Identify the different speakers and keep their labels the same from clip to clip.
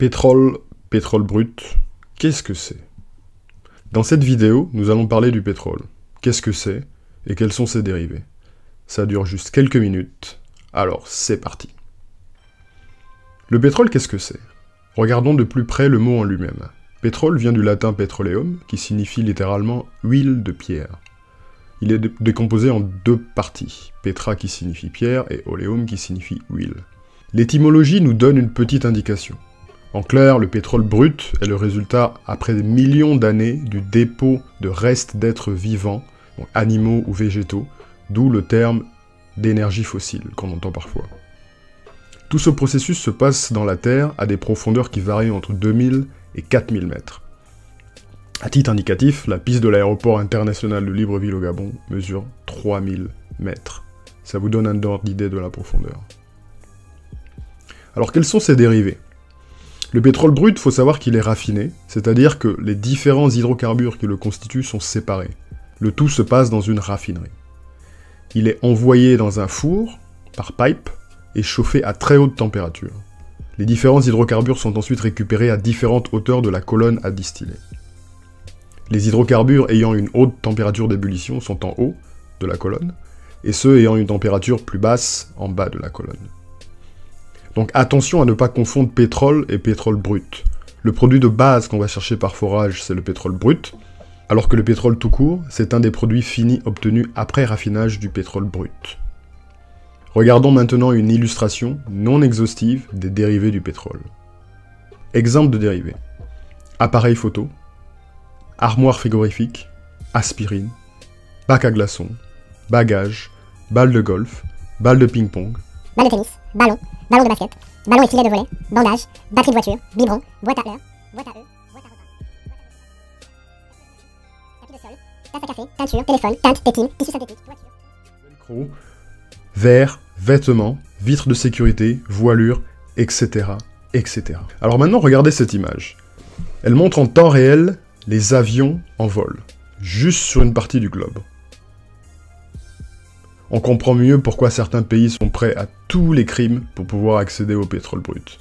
Speaker 1: Pétrole, pétrole brut, qu'est-ce que c'est? Dans cette vidéo, nous allons parler du pétrole. Qu'est-ce que c'est et quels sont ses dérivés? Ça dure juste quelques minutes, alors c'est parti. Le pétrole, qu'est-ce que c'est? Regardons de plus près le mot en lui-même. Pétrole vient du latin petroleum, qui signifie littéralement huile de pierre. Il est décomposé en deux parties, petra qui signifie pierre et oleum qui signifie huile. L'étymologie nous donne une petite indication. En clair, le pétrole brut est le résultat, après des millions d'années, du dépôt de restes d'êtres vivants, donc animaux ou végétaux, d'où le terme d'énergie fossile qu'on entend parfois. Tout ce processus se passe dans la Terre à des profondeurs qui varient entre 2000 et 4000 mètres. À titre indicatif, la piste de l'aéroport international de Libreville au Gabon mesure 3000 mètres. Ça vous donne un ordre d'idée de la profondeur. Alors quels sont ses dérivés? Le pétrole brut, faut savoir qu'il est raffiné, c'est-à-dire que les différents hydrocarbures qui le constituent sont séparés. Le tout se passe dans une raffinerie. Il est envoyé dans un four, par pipe, et chauffé à très haute température. Les différents hydrocarbures sont ensuite récupérés à différentes hauteurs de la colonne à distiller. Les hydrocarbures ayant une haute température d'ébullition sont en haut de la colonne, et ceux ayant une température plus basse en bas de la colonne. Donc attention à ne pas confondre pétrole et pétrole brut. Le produit de base qu'on va chercher par forage, c'est le pétrole brut, alors que le pétrole tout court, c'est un des produits finis obtenus après raffinage du pétrole brut. Regardons maintenant une illustration non exhaustive des dérivés du pétrole. Exemple de dérivés. Appareil photo, armoire frigorifique, aspirine, bac à glaçons, bagages, balle de golf, balle de ping-pong,
Speaker 2: balle de tennis, ballon de basket, ballon et filet de volley, bandage, batterie de voiture, biberon, boîte à heures, boîte à œufs, boîte à repas, tapis de sol, tasse à café, teinture, téléphone, teinte, tétine, tissu synthétique, voiture,
Speaker 1: velcro, verre, vêtements, vitres de sécurité, voilure, etc., etc. Alors maintenant, regardez cette image. Elle montre en temps réel les avions en vol, juste sur une partie du globe. On comprend mieux pourquoi certains pays sont prêts à tous les crimes pour pouvoir accéder au pétrole brut.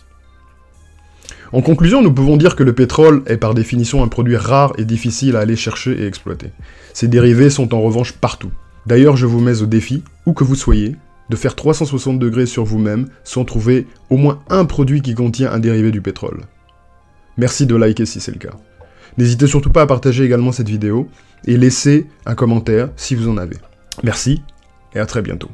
Speaker 1: En conclusion, nous pouvons dire que le pétrole est par définition un produit rare et difficile à aller chercher et exploiter. Ses dérivés sont en revanche partout. D'ailleurs, je vous mets au défi, où que vous soyez, de faire 360 degrés sur vous-même sans trouver au moins un produit qui contient un dérivé du pétrole. Merci de liker si c'est le cas. N'hésitez surtout pas à partager également cette vidéo et laissez un commentaire si vous en avez. Merci et à très bientôt.